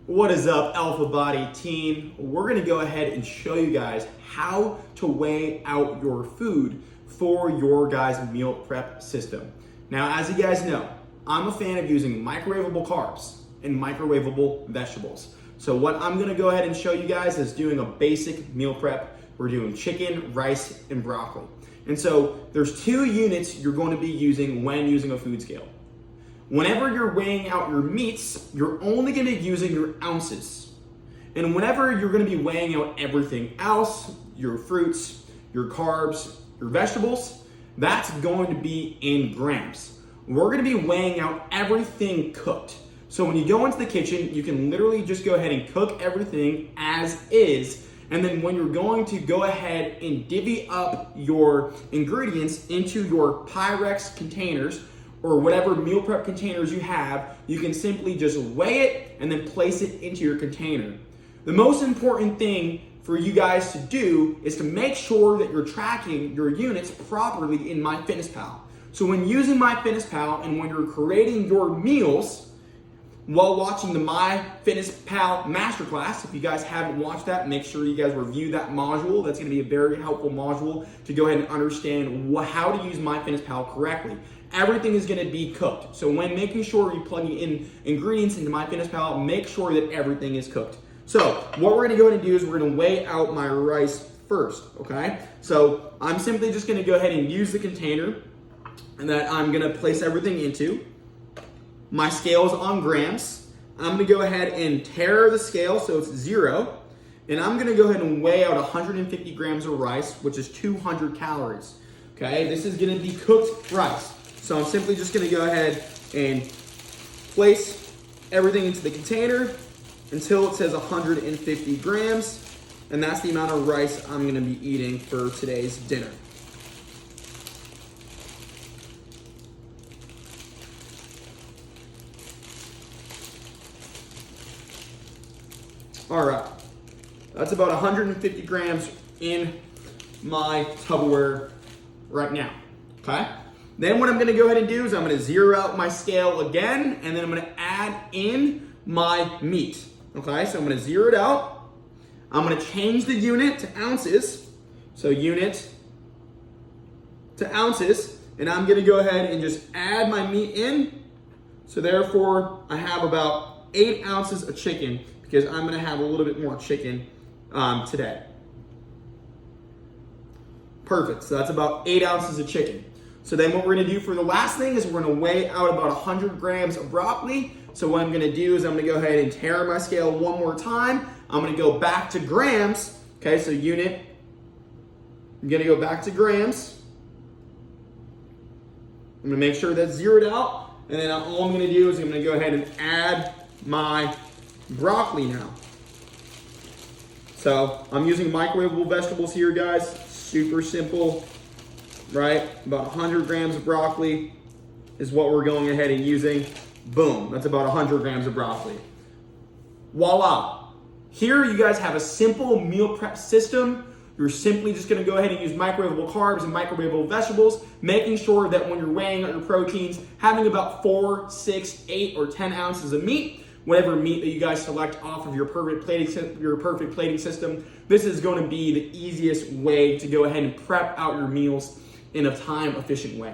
What is up, Alpha Body team? We're gonna go ahead and show you guys how to weigh out your food for your guys' meal prep system. Now, as you guys know, I'm a fan of using microwavable carbs and microwavable vegetables. So what I'm gonna go ahead and show you guys is doing a basic meal prep. We're doing chicken, rice, and broccoli. And so there's 2 units you're going to be using when using a food scale. Whenever you're weighing out your meats, you're only gonna be using your ounces. And whenever you're gonna be weighing out everything else, your fruits, your carbs, your vegetables, that's going to be in grams. We're gonna be weighing out everything cooked. So when you go into the kitchen, you can literally just go ahead and cook everything as is. And then when you're going to go ahead and divvy up your ingredients into your Pyrex containers, or whatever meal prep containers you have, you can simply just weigh it and then place it into your container. The most important thing for you guys to do is to make sure that you're tracking your units properly in MyFitnessPal. So when using MyFitnessPal and when you're creating your meals while watching the MyFitnessPal Masterclass, if you guys haven't watched that, make sure you guys review that module. That's gonna be a very helpful module to go ahead and understand how to use MyFitnessPal correctly. Everything is gonna be cooked. So when making sure you plug in ingredients into MyFitnessPal, make sure that everything is cooked. So what we're gonna go ahead and do is we're gonna weigh out my rice first, okay? So I'm simply just gonna go ahead and use the container and that I'm gonna place everything into. My scale is on grams. I'm gonna go ahead and tear the scale so it's 0. And I'm gonna go ahead and weigh out 150 grams of rice, which is 200 calories. Okay, this is gonna be cooked rice. So I'm simply just gonna go ahead and place everything into the container until it says 150 grams. And that's the amount of rice I'm gonna be eating for today's dinner. All right, that's about 150 grams in my Tupperware right now, okay? Then what I'm gonna go ahead and do is I'm gonna zero out my scale again, and then I'm gonna add in my meat, okay? So I'm gonna zero it out. I'm gonna change the unit to ounces. So unit to ounces, and I'm gonna go ahead and just add my meat in. So therefore, I have about 8 ounces of chicken because I'm gonna have a little bit more chicken today. Perfect, so that's about 8 ounces of chicken. So then what we're gonna do for the last thing is we're gonna weigh out about 100 grams of broccoli. So what I'm gonna do is I'm gonna go ahead and tear my scale one more time. I'm gonna go back to grams. Okay, so unit, I'm gonna go back to grams. I'm gonna make sure that's zeroed out. And then all I'm gonna do is I'm gonna go ahead and add my broccoli now. So I'm using microwavable vegetables here, guys. Super simple. Right? About 100 grams of broccoli is what we're going ahead and using. Boom, that's about 100 grams of broccoli. Voila. Here you guys have a simple meal prep system. You're simply just gonna go ahead and use microwavable carbs and microwavable vegetables, making sure that when you're weighing out your proteins, having about 4, 6, 8, or 10 ounces of meat, whatever meat that you guys select off of your perfect plating system, this is gonna be the easiest way to go ahead and prep out your meals in a time efficient way.